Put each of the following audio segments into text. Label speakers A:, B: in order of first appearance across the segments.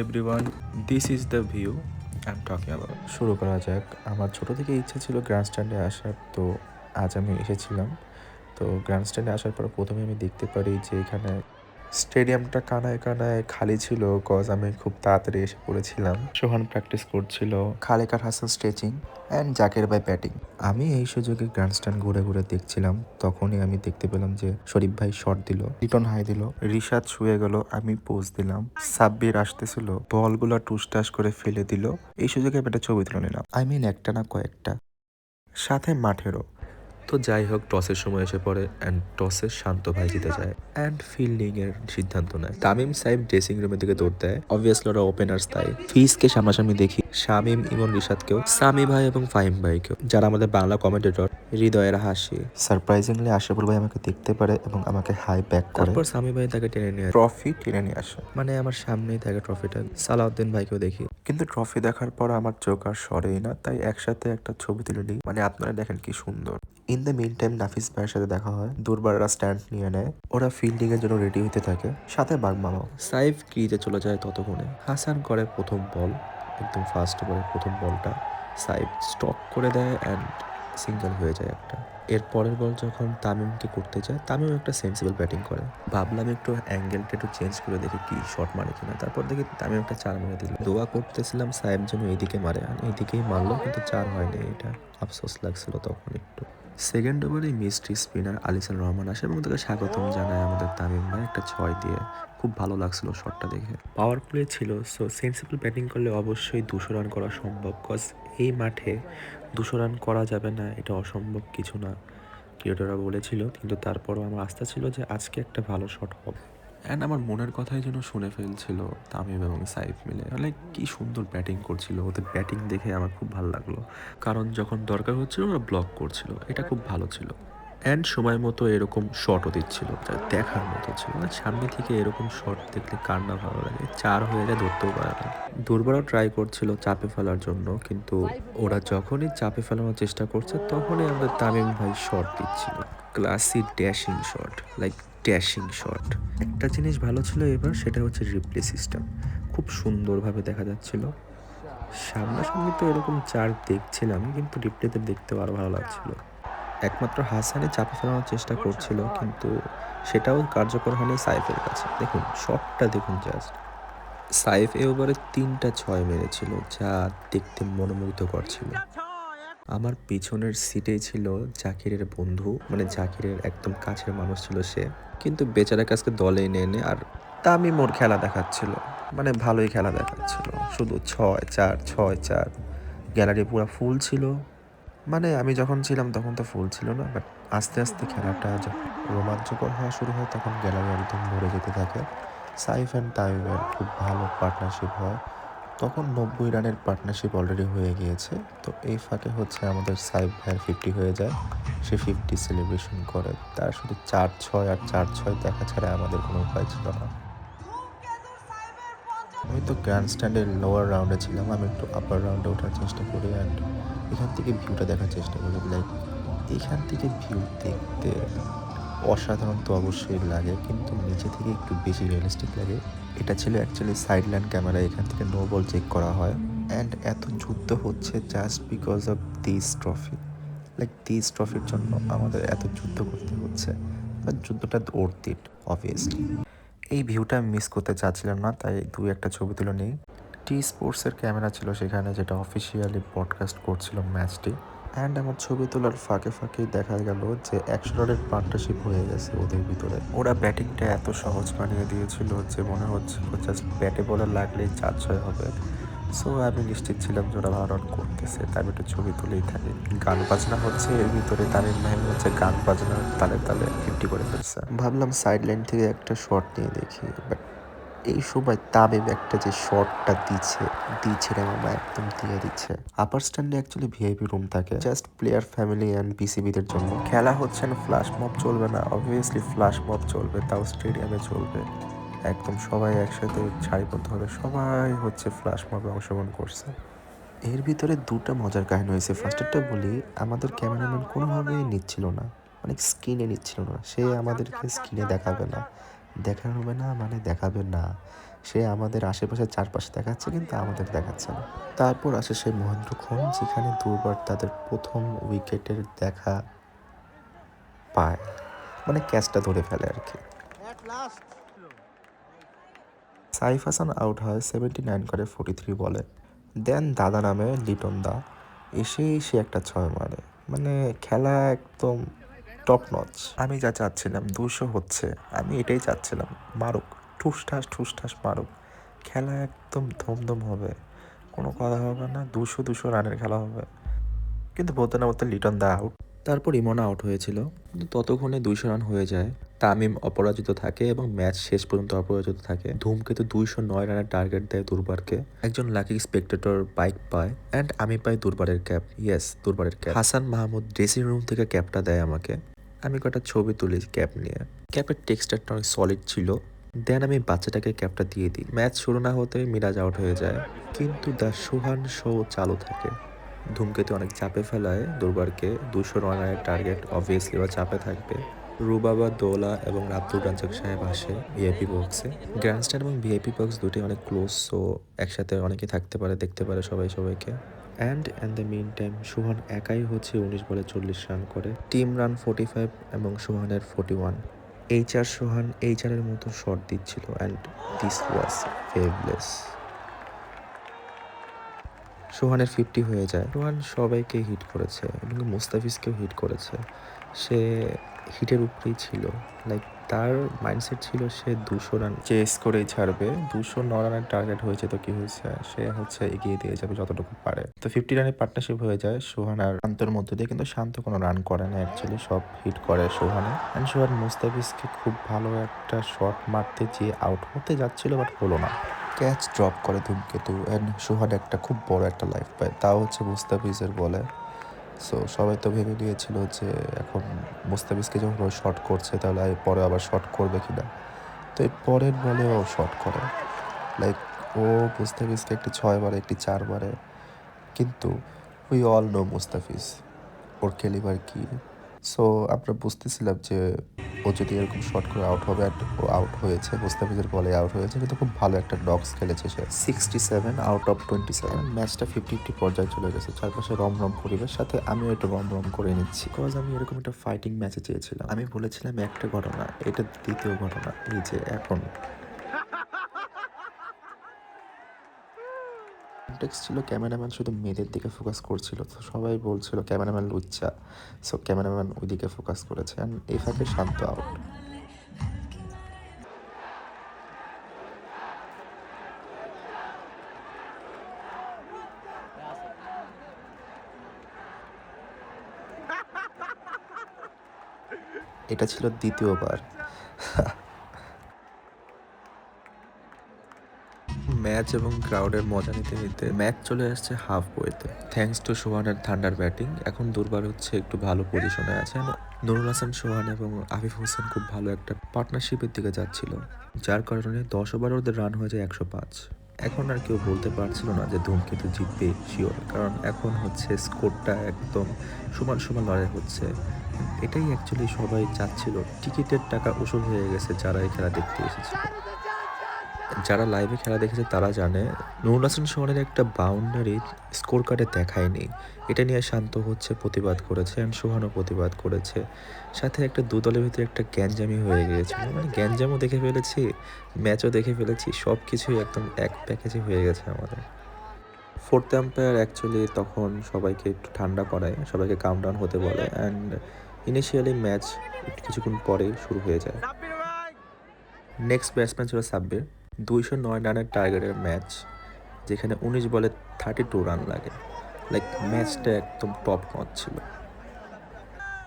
A: Everyone, this is the view I am talking about. শুরু করা যাক। আমার ছোট থেকে ইচ্ছা ছিল গ্র্যান্ড স্ট্যান্ডে আসার, তো আজ আমি এসেছিলাম। তো গ্র্যান্ড স্ট্যান্ডে আসার পর প্রথমে আমি দেখতে পারি যে এখানে স্টেডিয়ামটা কানায় কানায় খালি ছিল, কজ আমি খুব তাড়াতাড়ি এসে পড়েছিলাম। সোহান প্র্যাকটিস করছিল, খালেকার হাসান স্ট্রেচিং অ্যান্ড জাকের ভাই ব্যাটিং। আমি এই সুযোগে গ্র্যান্ড স্ট্যান্ড ঘুরে ঘুরে দেখছিলাম, তখনই আমি দেখতে পেলাম যে শরীফ ভাই শট দিল, লিটন হাই দিল, রিশাদ শুয়ে গেল, আমি পোজ দিলাম, সাব্বির আসতেছিল, বলগুলো টুসটাস করে ফেলে দিল। এই সুযোগে আমি একটা ছবি তুলে নিলাম, একটা না কয়েকটা, সাথে মাঠেরও। তো যাই হোক, টসের সময় এসে পড়ে অ্যান্ড টসে শান্ত ভাই জিতে যায় অ্যান্ড ফিল্ডিং এর সিদ্ধান্ত নেয়। তামিম সাহেব ড্রেসিং রুমের দিকে দৌড় দেয়। অবভিয়াসলি ওরা ওপেনার্স, তাই ফিজকে সামনাসামনি দেখি, শামিম, ইমন, রিশাদকেও, সামি ভাই এবং ফাহিম ভাইকেও, যারা আমাদের বাংলা কমেন্টেটর। হৃদয়ের হাসি। সারপ্রাইজিংলি আশরাফুল ভাই আমাকে দেখতে পারে এবং আমাকে হাই ব্যাক করে। তারপর সামি ভাই তাকে টেনে নিয়ে ট্রফি টেনে নিয়ে আসে, মানে আমার সামনেই থাকে ট্রফিটা। সালাউদ্দিন ভাইকেও দেখি, কিন্তু ট্রফি দেখার পর আমার চোখ আর সরেই না, তাই একসাথে একটা ছবি তুলে নিই। মানে আপনারা দেখেন কি সুন্দর। ইন দ্য মিন টাইম নাফিস ভাইয়ের সাথে দেখা হয়, দুর্বাররা স্ট্যান্ড নিয়ে নেয়, ওরা ফিল্ডিং এর জন্য রেডি হতে থাকে, সাথে বাঘ মামাও। সাইফ ক্রিজে চলে যায় ততক্ষণে। হাসান করে প্রথম বল, একদম ফার্স্ট ওভারে প্রথম বলটা সাইফ স্টক করে দেয় অ্যান্ড সিঙ্গেল হয়ে যায় একটা। এর পরের বল যখন তামিমকে করতে যায়, তামিম একটা সেন্সিবল ব্যাটিং করে। ভাবলাম একটু অ্যাঙ্গেলটা একটু চেঞ্জ করে দেখি কি শট মারে কিনা, তারপর দেখি তামিম একটা 4 মেরে দিল। দোয়া করতেছিলাম সাহেব যেন এইদিকে মারে, আর এইদিকেই মারলো, কিন্তু 4 হয়নি। এটা আফসোস লাগছিল তখন একটু। সেকেন্ড ওভারে মিস্ট্রি স্পিনার আলিসান রহমান আসে এবং তাকে স্বাগতম জানায় আমাদের তামিম ভাই একটা 6 দিয়ে। খুব ভালো লাগছিল শটটা দেখে। পাওয়ার প্লে ছিল, সো সেন্সিবল ব্যাটিং করলে অবশ্যই 200 রান করা সম্ভব, কজ এই মাঠে 200 রান করা যাবে না, এটা অসম্ভব কিছু না, ক্রিকেটাররা বলেছিল। কিন্তু তারপরও আমার আস্থা ছিল যে আজকে একটা ভালো শট হবে। অ্যান্ড আমার মনের কথাই যেন শুনে ফেলছিল তামিম এবং সাইফ মিলে। লাইক কি সুন্দর ব্যাটিং করছিল, ওদের ব্যাটিং দেখে আমার খুব ভালো লাগলো, কারণ যখন দরকার হচ্ছিল ওরা ব্লক করছিল, এটা খুব ভালো ছিল। অ্যান্ড সময় মতো এরকম শটও দিচ্ছিল, যা দেখার মতো ছিল। মানে সামনে থেকে এরকম শট দেখলে কার না ভালো লাগে। 4 হয়ে যায়, ধরতেও পারে না। দুর্বারও ট্রাই করছিল চাপে ফেলার জন্য, কিন্তু ওরা যখনই চাপে ফেলানোর চেষ্টা করছে তখনই আমাদের তামিম ভাই শট দিচ্ছিল, classy dashing shot, like dashing shot. একটা জিনিস ভালো ছিল এবার, সেটা হচ্ছে রিপ্লে সিস্টেম, খুব সুন্দরভাবে দেখা যাচ্ছিল। সামনাসামনি তো এরকম 4 দেখছিলাম, কিন্তু রিপ্লেতে দেখতেও আরো ভালো লাগছিল। একমাত্র হাসানই চাপে ফেলানোর চেষ্টা করছিল, কিন্তু সেটাও কার্যকর হয়নি সাইফের কাছে। দেখুন শটটা দেখুন জাস্ট, সাইফ এ ওভারে 3টা 6 মেরেছিল, যা দেখতে মনোমুগ্ধকর ছিল। আমার পিছনের সিটেই ছিল জাকিরের বন্ধু, মানে জাকিরের একদম কাছের মানুষ ছিল সে, কিন্তু বেচারা কাছকে দলে এনে এনে আর তামিম ওর খেলা দেখাচ্ছিল, মানে ভালোই খেলা দেখাচ্ছিল, শুধু 6-4 6-4। গ্যালারি পুরো ফুল ছিল। মানে আমি যখন ছিলাম তখন তো ফুল ছিল না, বাট আস্তে আস্তে খেলাটা যখন রোমাঞ্চকর হওয়া শুরু হয় তখন গ্যালারি একদম ভরে যেতে থাকে। সাইফ অ্যান্ড তামিমের খুব ভালো পার্টনারশিপ হয়, তখন 90 রানের পার্টনারশিপ অলরেডি হয়ে গিয়েছে। তো এই ফাঁকে হচ্ছে আমাদের সাইফ ভাইয়ের 50 হয়ে যায়, সে 50 সেলিব্রেশন করে। তার শুধু 4-6 আর 4-6 দেখা ছাড়া আমাদের কোনো উপায় ছিল না। আমি তো গ্র্যান্ড স্ট্যান্ডের লোয়ার রাউন্ডে ছিলাম, আমি একটু আপার রাউন্ডে ওঠার চেষ্টা করি অ্যান্ড এখান থেকে ভিউটা দেখার চেষ্টা করি। লাইক এখান থেকে ভিউ দেখতে অসাধারণ তো অবশ্যই লাগে, কিন্তু নিচে থেকে একটু বেশি রিয়েলিস্টিক লাগে। এটা ছিল অ্যাকচুয়ালি সাইড ল্যান্ড ক্যামেরা, এখান থেকে নো বল চেক করা হয়। অ্যান্ড এত যুদ্ধ হচ্ছে just because of this trophy. Like this ট্রফির জন্য আমাদের এত যুদ্ধ করতে হচ্ছে, বাট যুদ্ধটা ওর্থ ইট অবভিয়াসলি। এই ভিউটা আমি মিস করতে চাচ্ছিলাম না, তাই 2-1টা ছবি তুলে নিই। টি স্পোর্টসের ক্যামেরা ছিল সেখানে, যেটা অফিসিয়ালি ব্রডকাস্ট করছিল ম্যাচটি। অ্যান্ড আমার ছবি তোলার ফাঁকে ফাঁকেই দেখা গেল যে 100 রানের পার্টনারশিপ হয়ে গেছে ওদের ভিতরে। ওরা ব্যাটিংটা এত সহজ বানিয়ে দিয়েছিল যে মনে হচ্ছিল জাস্ট ব্যাটে বলে লাগলেই 4-6 হবে। সো আমি নিশ্চিত ছিলাম যে ওরা ভালো রান করতেছে, তাই আমি একটু ছবি তুলেই থাকি। গান বাজনা হচ্ছে এর ভিতরে, তামিম ভাই হচ্ছে গান বাজনার তালে তালে 50 করে ফেলছে। ভাবলাম সাইড লাইন থেকে একটা শট নিয়ে দেখি, বাট এই সময় তামিম একটা যে শটটা দিচ্ছে রে মামা, একদম দিয়ে দিচ্ছে। আপার স্ট্যান্ডে অ্যাকচুয়ালি ভিআইপি রুম থাকে, জাস্ট প্লেয়ার ফ্যামিলি অ্যান্ড বিসিবিদের জন্য। খেলা হচ্ছে না, ফ্ল্যাশ মব চলবে না, অবভিয়াসলি ফ্ল্যাশ মব চলবে, তাও স্টেডিয়ামে চলবে। একদম সবাই একসাথে সারিবদ্ধভাবে সবাই হচ্ছে ফ্ল্যাশ মবে অংশগ্রহণ করছে। এর ভিতরে 2টা মজার কাহিনী হয়েছে। ফার্স্টেরটা বলি, আমাদের ক্যামেরাম্যান কোনোভাবেই নিচ্ছিল না, মানে স্ক্রিনে নিচ্ছিল না, সে আমাদেরকে স্ক্রিনে দেখাবে না, দেখানো হবে না মানে দেখাবে না। সে আমাদের আশেপাশে চারপাশে দেখাচ্ছে কিন্তু আমাদের দেখাচ্ছে না। তারপর আসে সেই মহেন্দ্রক্ষণ যেখানে দুর্বার তাদের প্রথম উইকেটের দেখা পায়, মানে ক্যাচটা ধরে ফেলে আর কি। সাইফ হাসান আউট হয় 79 করে 43 বলে। দেন দাদা নামে লিটন দা এসেই সে একটা 6 মারে। মানে খেলা একদম টপ নচ। আমি যা চাচ্ছিলাম 200 হচ্ছে, আমি এটাই চাচ্ছিলাম, মারুক, ঠুসঠাস ঠুসঠাস মারুক, খেলা একদম ধুমধুম হবে, কোনো কথা হবে না, 200 রানের খেলা হবে। কিন্তু বলতে না বলতে লিটন দা আউট। তারপর ইমন আউট হয়েছিল, কিন্তু ততক্ষণে 200 রান হয়ে যায়। তামিম অপরাজিত থাকে এবং ম্যাচ শেষ পর্যন্ত অপরাজিত থাকে। ধূমকেতু 209 রানের টার্গেট দেয় দুর্বারকে। একজন লাকি স্পেক্টেটর বাইক পায় অ্যান্ড আমি পাই দুর্বারের ক্যাপ। ইয়েস, দুর্বারের cap. Hasan Mahmud dressing room থেকে ক্যাপটা দেয় আমাকে। আমি কটা ছবি তুলি ক্যাপ নিয়ে। ক্যাপের টেক্সচারটা অনেক সলিড ছিল। দেন আমি বাচ্চাটাকে ক্যাপটা দিয়ে দিই। ম্যাচ শুরু না হতে মিরাজ আউট হয়ে যায়, কিন্তু দ্য সোহান শো চালু থাকে। ধূমকেতু অনেক চাপে ফেলায় দুর্বারকে। 200 রানের টার্গেট, অবভিয়াসলি ওরা চাপে থাকবে। রুবাবা দোলা এবং আব্দুর রাজ্জাক সাহেব আসে ভিআইপি বক্সে। গ্র্যান্ডস্ট্যান্ড এবং ভিআইপি বক্স দুটি অনেক ক্লোজ, সো একসাথে অনেকে থাকতে পারে, দেখতে পারে সবাই সবাইকে। অ্যান্ড দ্য মিন টাইম সোহান একাই হচ্ছে 19 বলে 40 রান করে। টিম রান 45 এবং সোহানের 41। সোহান এইচআরের মতো শট দিচ্ছিল অ্যান্ড দিস ওয়াজ ফেভলেস। সোহানের 50 হয়ে যায়। সোহান সবাইকে হিট করেছে এবং মুস্তাফিজকেও হিট করেছে। সে হিটের উপরেই ছিল, লাইক তার মাইন্ডসেট ছিল সে 200 রান চেস করেই ছাড়বে। 209 রানের টার্গেট হয়েছে তো কি হয়েছে, সে হচ্ছে এগিয়ে দিয়ে যাবে যতটুকু পারে। তো 50 রানের পার্টনারশিপ হয়ে যায় সোহান আর শান্তর মধ্যে দিয়ে, কিন্তু শান্ত কোনো রান করে না অ্যাকচুয়ালি, সব হিট করে সোহানে। অ্যান্ড সোহান মুস্তাফিজকে খুব ভালো একটা শট মারতে যেয়ে আউট হতে যাচ্ছিল, বাট হলো না। ক্যাচ ড্রপ করে ধূমকেতু অ্যান্ড সোহান একটা খুব বড় একটা লাইফ পায়, তাও হচ্ছে মুস্তাফিজের বলে। সো সবাই তো ভেবে নিয়েছিল যে এখন মুস্তাফিজকে যখন ও শট করছে তাহলে পরে আবার শট করবে কিনা। তো এর পরের বলে ও শট করে, লাইক ও মুস্তাফিজকে একটি 6 মারে, একটি 4 মারে। কিন্তু উই অল নো মুস্তাফিজ, ওর ক্যালিবার কি। সো আমরা বুঝতেছিলাম যে ও যদি এরকম শট করে আউট হবে, অ্যান্ড ও আউট হয়েছে, মুস্তাফিজের বলে আউট হয়েছে, কিন্তু খুব ভালো একটা ডগস খেলেছে সে। 67 আউট অফ 27। ম্যাচটা 50-50 পর্যায়ে চলে গেছে, চারপাশে রমরম পরিবেশ, সাথে আমিও একটু রমরম করে নিচ্ছি, বিকজ আমি এরকম একটা ফাইটিং ম্যাচে চেয়েছিলাম। আমি বলেছিলাম একটা ঘটনা, এটা দ্বিতীয় ঘটনা। এই যে এখন কনটেক্সট ছিল ক্যামেরাম্যান শুধু মেয়েদের দিকে ফোকাস করছিল, তো সবাই বলছিল ক্যামেরাম্যান লুচ্চা। সো ক্যামেরাম্যান ওই দিকে ফোকাস করেছে অ্যান্ড এই ফাঁকে শান্ত আউট। এটা ছিল দ্বিতীয়বার। ম্যাচ এবং ক্রাউডের মজা নিতে নিতে ম্যাচ চলে আসছে হাফ ওয়েতে। থ্যাঙ্কস টু সোহানের থান্ডার ব্যাটিং, এখন দুর্বার হচ্ছে একটু ভালো পজিশনে আছে। নুরুল হাসান সোহান এবং আফিফ হোসেন খুব ভালো একটা পার্টনারশিপের দিকে যাচ্ছিল, যার কারণে 10 ওভারে ওদের রান হয়ে যায় 105। এখন আর কেউ বলতে পারছিল না যে ধূমকেতু জিতবে শিওর, কারণ এখন হচ্ছে স্কোরটা একদম সমান সমান লড়াই হচ্ছে। এটাই অ্যাকচুয়ালি সবাই চাচ্ছিল। টিকিটের টাকা উসুল হয়ে গেছে যারা এই খেলা দেখতে এসেছিল। যারা লাইভে খেলা দেখেছে তারা জানে নুরুল হাসান সোহানের একটা বাউন্ডারি স্কোর কার্ডে দেখায়নি। এটা নিয়ে শান্ত হচ্ছে প্রতিবাদ করেছে অ্যান্ড সোহানও প্রতিবাদ করেছে। সাথে একটা দু দলের ভিতরে একটা গ্যাঞ্জামি হয়ে গিয়েছিল, মানে গ্যাঞ্জামও দেখে ফেলেছি, ম্যাচও দেখে ফেলেছি, সব কিছুই একদম এক প্যাকেজে হয়ে গেছে আমাদের। ফোর্থ আম্পায়ার অ্যাকচুয়ালি তখন সবাইকে একটু ঠান্ডা করায়, সবাইকে কাম ডাউন হতে বলে অ্যান্ড ইনিশিয়ালি ম্যাচ কিছুক্ষণ পরেই শুরু হয়ে যায়। নেক্সট ব্যাটসম্যান ছিল সাব্বির। 209 রানের টার্গেটের ম্যাচ, যেখানে 19 বলে 32 রান লাগে। লাইক ম্যাচটা একদম টপ নচ ছিল।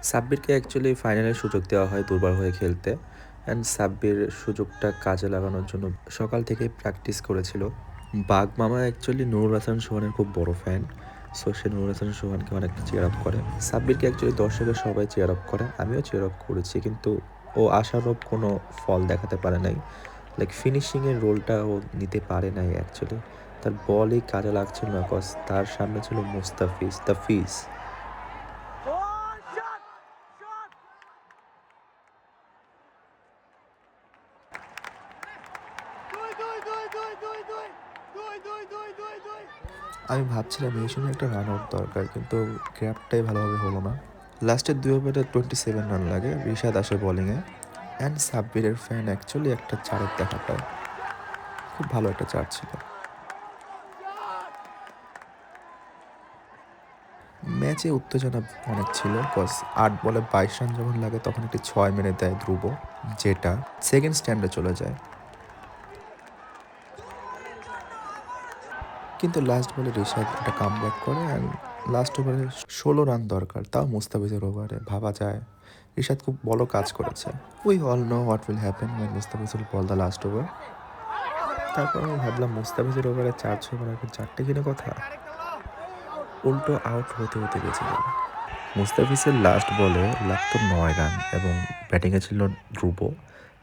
A: সাব্বিরকে অ্যাকচুয়ালি ফাইনালের সুযোগ দেওয়া হয় দুর্বার হয়ে খেলতে, অ্যান্ড সাব্বির সুযোগটা কাজে লাগানোর জন্য সকাল থেকেই প্র্যাকটিস করেছিল। বাঘ মামা অ্যাকচুয়ালি নুরুল হাসান সোহানের খুব বড় ফ্যান, সো সে নুরুল হাসান সোহানকে অনেক চেয়ার আপ করে। সাব্বিরকে অ্যাকচুয়ালি দর্শকের সবাই চেয়ার আপ করে, আমিও চেয়ার আপ করেছি, কিন্তু ও আশানুরূপ কোনো ফল দেখাতে পারে নাই। লাইক ফিনিশিংয়ের রোলটা ও নিতে পারে নাই অ্যাকচুয়ালি। তার বলই কাজে লাগছিল না, কজ তার সামনে ছিল মুস্তাফিজ দ্য ফিজ। আমি ভাবছিলাম এই সময় একটা রান আউট দরকার, কিন্তু গ্র্যাবটাই ভালোভাবে হলো না। লাস্টের 2 ওভারে 27 রান লাগে, রিশাদ আসে বোলিংয়ে অ্যান্ড সাব্বিরের ফ্যান অ্যাকচুয়ালি একটা চারের দেখা পায়। খুব ভালো একটা চার ছিল। ম্যাচে উত্তেজনা অনেক ছিল, কজ 8 বলে 22 রান যখন লাগে তখন একটি 6 মেরে দেয় ধ্রুব, যেটা সেকেন্ড স্ট্যান্ডে চলে যায়। কিন্তু লাস্ট বলে রিশাদ একটা কামব্যাক করে অ্যান্ড লাস্ট ওভারে 16 রান দরকার, তাও মুস্তাফিজের ওভারে। ভাবা যায় রিশাদ খুব বড় কাজ করেছে। We all know what will happen when Mustafiz will bowl the last over. তারপর আমি ভাবলাম মুস্তাফিজের ওভারে 4-6 মারার পর 4টে কিনে কথা, উল্টো আউট হতে হতে বেঁচে গেল। মুস্তাফিজের লাস্ট বলে লাগতো 9 রান এবং ব্যাটিংয়ে ছিল ধ্রুব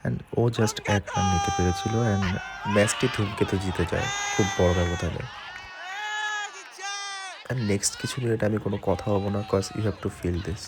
A: অ্যান্ড ও জাস্ট 1 রান নিতে পেরেছিল অ্যান্ড ম্যাচটি ধূমকেতু জিতে যায় খুব বড় ব্যবধানে। অ্যান্ড নেক্সট কিছু মিনিট আমি কোনো কথা হবো না, cause you have to feel this.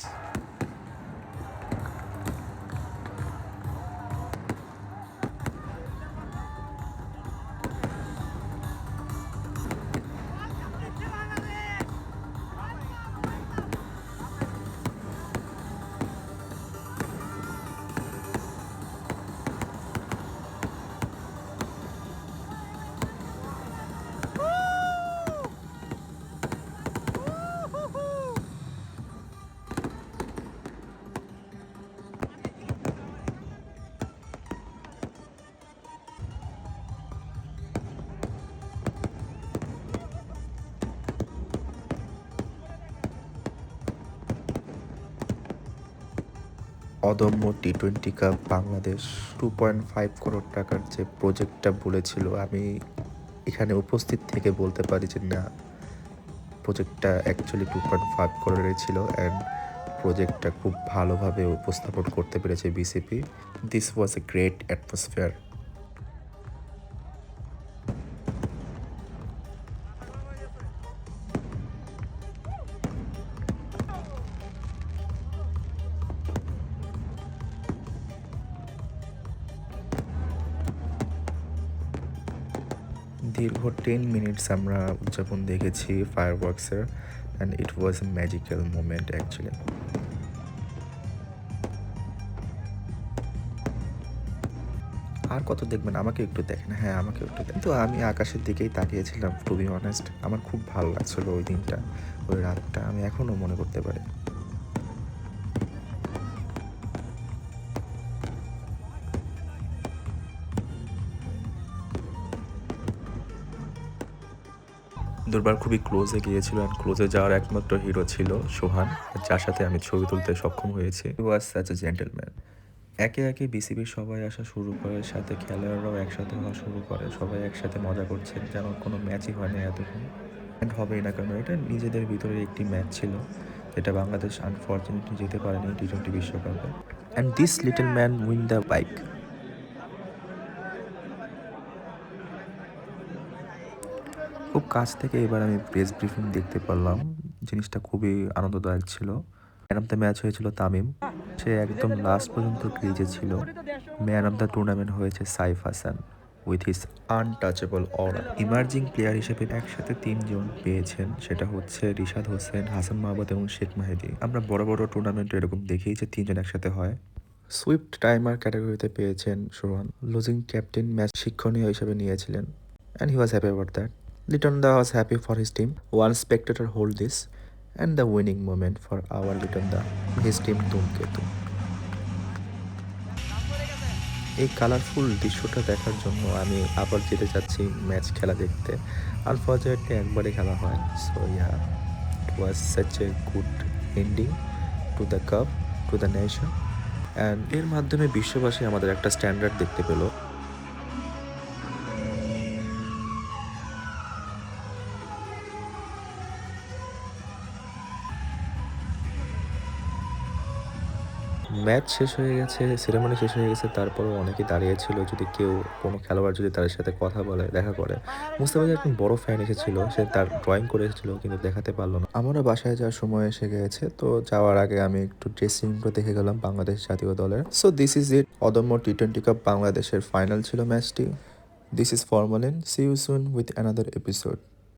A: অদম্য টি-20 কাপ বাংলাদেশ 2.5 করোড় টাকার যে প্রজেক্টটা বলেছিল, আমি এখানে উপস্থিত থেকে বলতে পারি যে না, প্রজেক্টটা অ্যাকচুয়ালি 2.5 করোড়ের ছিল অ্যান্ড প্রজেক্টটা খুব ভালোভাবে উপস্থাপন করতে পেরেছে BCP. This was a great atmosphere. দীর্ঘ 10 মিনিটস আমরা উদযাপন দেখেছি ফায়ারওয়ার্কসের and it was a magical moment actually. আর কত দেখবেন, আমাকে একটু দেখেন, হ্যাঁ আমাকে একটু দেখেন। তো আমি আকাশের দিকেই তাকিয়েছিলাম, টু বি অনেস্ট আমার খুব ভালো লাগছিল ওই দিনটা, ওই রাতটা আমি এখনও মনে করতে পারি। দুর্বার খুবই ক্লোজে গিয়েছিল অ্যান্ড ক্লোজে যাওয়ার একমাত্র হিরো ছিল সোহান, যার সাথে আমি ছবি তুলতে সক্ষম হয়েছি। হি ওয়াজ সাচ এ জেন্টলম্যান। একে একে বিসিবির সবাই আসা শুরু করে, সাথে খেলোয়াড়রাও একসাথে হওয়া শুরু করে, সবাই একসাথে মজা করছেন যেন কোনো ম্যাচই হয়নি এতক্ষণ। অ্যান্ড হবেই না, কারণ এটা নিজেদের ভিতরে একটি ম্যাচ ছিল যেটা বাংলাদেশ আনফর্চুনেটলি যেতে পারেনি টি-20 বিশ্বকাপে। And this little man win the bike. খুব কাছ থেকে এবার আমি প্রেস ব্রিফিং দেখতে পারলাম, জিনিসটা খুবই আনন্দদায়ক ছিল। ম্যান অফ দ্য ম্যাচ হয়েছিল তামিম, সে একদম লাস্ট পর্যন্ত ক্রিজে ছিল। ম্যান অফ দ্য টুর্নামেন্ট হয়েছে Saif Hasan with his untouchable aura. Emerging player হিসেবে একসাথে 3জন পেয়েছেন, সেটা হচ্ছে রিশাদ হোসেন, হাসান মাহমুদ এবং শেখ মাহেদী। আমরা বড় বড় টুর্নামেন্টে এরকম দেখি যে 3জন একসাথে হয়। সুইফট টাইমার ক্যাটাগরিতে পেয়েছেন সোহান, লুজিং ক্যাপ্টেন ম্যাচ শিক্ষণীয় হিসেবে নিয়েছিলেন and he was happy about that. Liton দা was happy for his team. One spectator hold this and the winning moment for our Liton da, his team ধূমকেতু। এই কালারফুল দৃশ্যটা দেখার জন্য আমি আবার যেতে চাচ্ছি ম্যাচ খেলা দেখতে। আনফর্চুনেটলি একবারই খেলা হয়, so yeah, it was such a good ending to the cup, to the nation and এর মাধ্যমে বিশ্ববাসী আমাদের একটা স্ট্যান্ডার্ড দেখতে পেলো। ম্যাচ শেষ হয়ে গেছে, সেরেমনি শেষ হয়ে গেছে, তারপরেও অনেকেই দাঁড়িয়েছিল যদি কেউ কোনো খেলোয়াড় যদি তাদের সাথে কথা বলে, দেখা করে। মুস্তাফিজ একজন বড় ফ্যান এসেছিল, সে তার ড্রয়িং করে এসেছিল কিন্তু দেখাতে পারলো না। আমারও বাসায় যাওয়ার সময় এসে গেছে, তো যাওয়ার আগে আমি একটু ড্রেসিং রুমটা দেখে গেলাম বাংলাদেশ জাতীয় দলের। সো দিস ইজ ইট, অদম্য টি-20 কাপ বাংলাদেশের ফাইনাল ছিল ম্যাচটি। This is Formalin. See you soon with another episode.